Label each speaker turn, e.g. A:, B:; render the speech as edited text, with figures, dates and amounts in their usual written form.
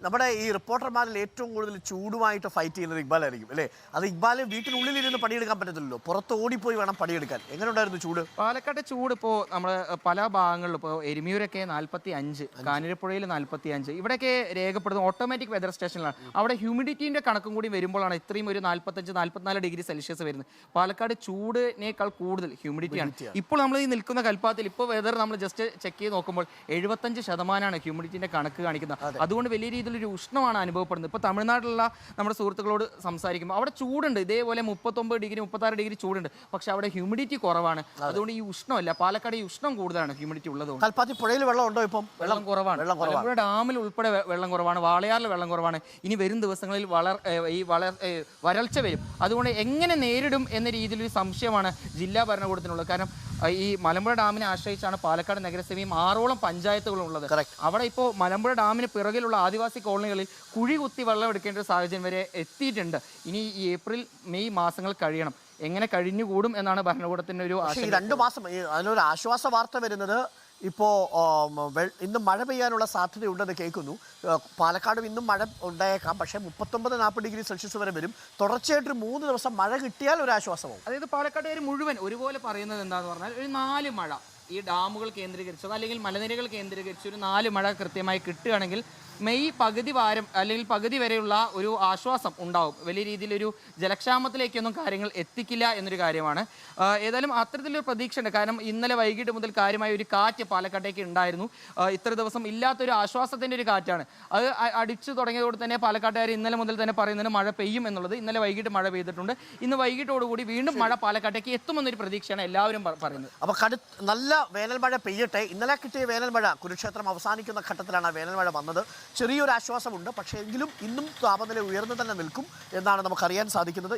A: നമ്മുടെ ഈ റിപ്പോർട്ടർമാരിൽ ഏറ്റവും കൂടുതൽ ചൂടുമായിട്ട് ഫൈറ്റ് ചെയ്യുന്നത് ഇക്ബാലായിരിക്കും അല്ലേ? അത് ഇക്ബാല് വീട്ടിനുള്ളിലിരുന്ന് പണിയെടുക്കാൻ പറ്റത്തില്ലല്ലോ, പുറത്ത് ഓടിപ്പോയി വേണം പണിയെടുക്കാൻ. എങ്ങനെ ഉണ്ടായിരുന്നു ചൂട്?
B: പാലക്കാട് ചൂട് ഇപ്പോൾ നമ്മൾ പല ഭാഗങ്ങളിലും ഇപ്പോൾ എരുമിയൂരൊക്കെ 45, കാഞ്ഞിരപ്പുഴയിൽ 45, ഇവിടെയൊക്കെ രേഖപ്പെടുന്ന ഓട്ടോമാറ്റിക് വെതർ സ്റ്റേഷനിലാണ്. അവിടെ ഹ്യൂമിഡിറ്റീൻ്റെ കണക്കും കൂടി വരുമ്പോഴാണ് ഇത്രയും ഒരു 45-44 ഡിഗ്രി സെൽഷ്യസ് വരുന്നത്. പാലക്കാട് ചൂടിനേക്കാൾ കൂടുതൽ ഹ്യൂമിഡിറ്റിയാണ്. ഇപ്പോൾ നമ്മൾ ഈ നിൽക്കുന്ന കൽപ്പാത്തിൽ ഇപ്പോൾ വെതർ നമ്മൾ ജസ്റ്റ് ചെക്ക് ചെയ്ത് നോക്കുമ്പോൾ 75% ഹ്യൂമിഡിറ്റീൻ്റെ കണക്ക് കാണിക്കുന്നത്. അതുകൊണ്ട് വലിയ രീതിയിലൊരു ഉഷ്ണമാണ് അനുഭവപ്പെടുന്നത്. ഇപ്പോൾ തമിഴ്നാട്ടിലുള്ള നമ്മുടെ സുഹൃത്തുക്കളോട് സംസാരിക്കുമ്പോൾ അവിടെ ചൂടുണ്ട്, ഇതേപോലെ 39 ഡിഗ്രി 36 ഡിഗ്രി ചൂടുണ്ട്, പക്ഷെ അവിടെ ഹ്യൂമിഡിറ്റി കുറവാണ്. അതുകൊണ്ട് ഈ ഉഷ്ണമല്ല, പാലക്കാട് ഈ ഉഷ്ണം കൂടുതലാണ് ഹ്യൂമിഡിറ്റി ഉള്ളത്.
A: കൽപ്പാത്തി പുഴയിൽ വെള്ളം ഉണ്ടോ? ഇപ്പം
B: വെള്ളം കുറവാണ്. മലമ്പുഴ ഡാമിൽ ഉൾപ്പെടെ വെള്ളം കുറവാണ്, വാളയാറിൽ വെള്ളം കുറവാണ്. ഇനി വരും ദിവസങ്ങളിൽ വരൾച്ച വരും. അതുകൊണ്ട് എങ്ങനെ നേരിടും എന്ന രീതിയിലൊരു സംശയമാണ് ജില്ലാ ഭരണകൂടത്തിനുള്ളത്. കാരണം ഈ മലമ്പുഴ ഡാമിനെ ആശ്രയിച്ചാണ് പാലക്കാട് നഗരസഭയും 6ഓളം പഞ്ചായത്തുകളും ഉള്ളത്. അവിടെ ഇപ്പോൾ മലമ്പുഴ ഡാമിന് പിറകിലുള്ള ആദിവാസി കോളനികളിൽ കുഴി കുത്തി വെള്ളം എടുക്കേണ്ട ഒരു സാഹചര്യം വരെ എത്തിയിട്ടുണ്ട്. ഇനി ഈ ഏപ്രിൽ മെയ് മാസങ്ങൾ കഴിയണം. എങ്ങനെ കഴിഞ്ഞുകൂടും എന്നാണ് ഭരണകൂടത്തിൻ്റെ ഒരു ആശയം.
A: 2 മാസം അതിനൊരു ആശ്വാസ വാർത്ത വരുന്നത് ഇപ്പോൾ ഇന്ന് മഴ പെയ്യാനുള്ള സാധ്യതയുണ്ടെന്ന് കേൾക്കുന്നു. പാലക്കാടും ഇന്നും മഴ ഉണ്ടായേക്കാം, പക്ഷേ 39-40 ഡിഗ്രി സെൽഷ്യസ് വരെ വരും. തുടർച്ചയായിട്ട് 3 ദിവസം മഴ കിട്ടിയാൽ ഒരു ആശ്വാസമാവും.
B: അതായത് പാലക്കാടുകാർ മുഴുവൻ ഒരുപോലെ പറയുന്നത് എന്താണെന്ന് പറഞ്ഞാൽ ഒരു 4 മഴ ഈ ഡാമുകൾ കേന്ദ്രീകരിച്ചത് അല്ലെങ്കിൽ മലനിരകൾ കേന്ദ്രീകരിച്ച് ഒരു 4 മഴ കൃത്യമായി കിട്ടുകയാണെങ്കിൽ മെയ് പകുതി വാരം അല്ലെങ്കിൽ പകുതി വരെയുള്ള ഒരു ആശ്വാസം ഉണ്ടാവും. വലിയ രീതിയിലൊരു ജലക്ഷാമത്തിലേക്കൊന്നും കാര്യങ്ങൾ എത്തിക്കില്ല എന്നൊരു കാര്യമാണ്. ഏതായാലും അത്തരത്തിലൊരു പ്രതീക്ഷയുണ്ട്. കാരണം ഇന്നലെ വൈകിട്ട് മുതൽ കാര്യമായ ഒരു കാറ്റ് പാലക്കാട്ടേക്ക് ഉണ്ടായിരുന്നു. ഇത്ര ദിവസം ഇല്ലാത്തൊരു ആശ്വാസത്തിൻ്റെ ഒരു കാറ്റാണ്. അത് അടിച്ചു തുടങ്ങിയതോടെ തന്നെ പാലക്കാട്ടുകാർ ഇന്നലെ മുതൽ തന്നെ പറയുന്നതിന് മഴ പെയ്യും എന്നുള്ളത്. ഇന്നലെ വൈകിട്ട് മഴ പെയ്തിട്ടുണ്ട്. ഇന്ന് വൈകിട്ടോടുകൂടി വീണ്ടും മഴ പാലക്കാട്ടേക്ക് എത്തുമെന്നൊരു പ്രതീക്ഷയാണ് എല്ലാവരും പറയുന്നത്.
A: അപ്പോൾ നല്ല വേനൽ മഴ പെയ്യട്ടെ. ഇന്നലെ കിട്ടിയ വേനൽ മഴ കുരുക്ഷേത്രം അവസാനിക്കുന്ന ഘട്ടത്തിലാണ് വേനൽ മഴ വന്നത്. ചെറിയൊരു ആശ്വാസമുണ്ട്, പക്ഷേ എങ്കിലും ഇന്നും താപനില ഉയർന്നു തന്നെ നിൽക്കും എന്നാണ് നമുക്കറിയാൻ സാധിക്കുന്നത്.